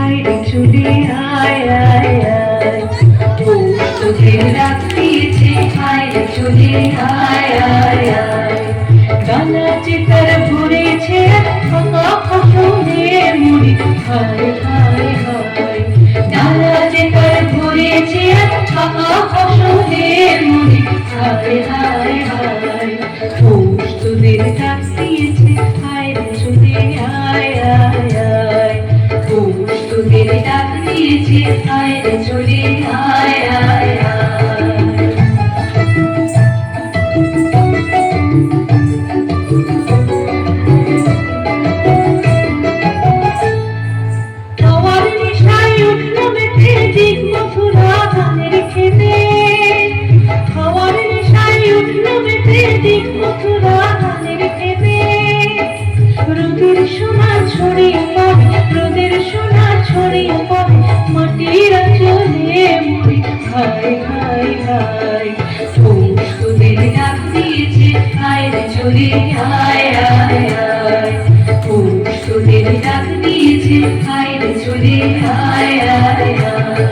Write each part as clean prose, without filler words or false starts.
আইরে চলে আয় আয় আয়, তোদের ডাক দিয়েছে আইরে চলে আয় আয় আয়। ডানা চিতার ভরেছে ফাঁকা ফসলের মুড়ি, হায় হায় হায়। ডানা চিতার ভরেছে ফাঁকা ফসলের মুড়ি, হায় হায় হায়। তোদের ডাক দিয়েছে আইরে চলে আয় আয় আয়, তোদের ডাক দিয়েছে আইরে চলে আয় আয় আয়। খাওয়ার নেশায় উঠল মেতে দিক মথুরা ধানের খেতে, খাওয়ার নেশায় উঠল মেতে দিক মথুরা ধানের খেতে। রোদের সোনা ছড়িয়ে পড়ে, রোদের সোনা ছড়িয়ে পড়ে মাটির আঁচলে মুড়ি, হায় হায় হায়। তোদের ডাক দিয়েছে আইরে চলে আয় আয় আয়, তোদের ডাক দিয়েছে আইরে চলে আয় আয় আয়।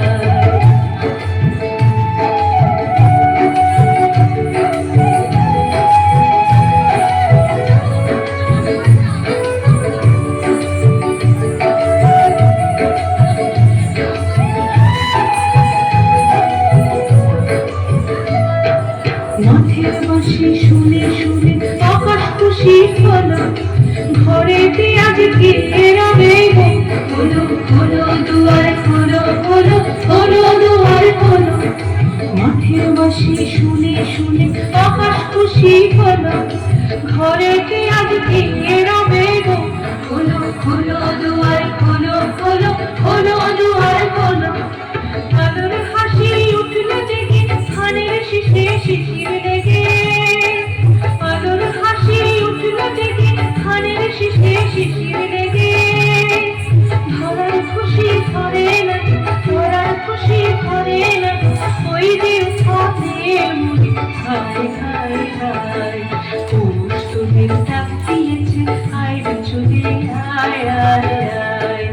মাঠের বাঁশি শুনে শুনে আকাশ খুশি হলো, ঘরেতে আজকে রবে গো। হলো হলো দুয়ার খোলো, হলো হলো দুয়ার খোলো। মাঠের বাঁশি শুনে শুনে আকাশ খুশি হলো, ঘরেতে আজকে রবে গো। হলো হলো দুয়ার খোলো, হলো হলো দুয়ার খোলো। আলোর হাসি উঠল জেগে ধানের শীষে শিশির লেগে, আলোর হাসি উঠল জেগে ধানের শীষে শিশির লেগে। ধরার খুশি ধরে না, ধরার খুশি ধরে না, ওই যে উঠানের মুড়ি, হায় হায় হায়। তোদের ডাক দিয়েছে আইরে চলে আয় আয় আয়,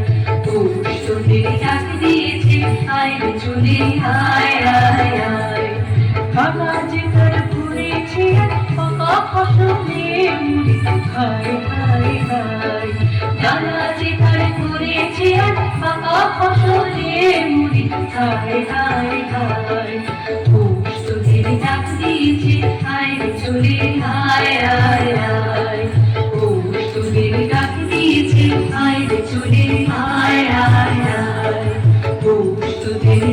তোদের ডাক দিয়েছে আইরে চলে আয় আয় আয়। ফাঁকা যেতার ভরেছে ফাঁকা ফসলের মুড়ি, হায় হায় হায়। ডানা যেতার ভরেছে ফাঁকা ফসলের মুড়ি, হায় হায় হায়। তোদের ডাক দিয়েছে আইরে চলে আয় আয় আয়, তোদের ডাক দিয়েছে আইরে চলে আয় আয় আয়। তোদের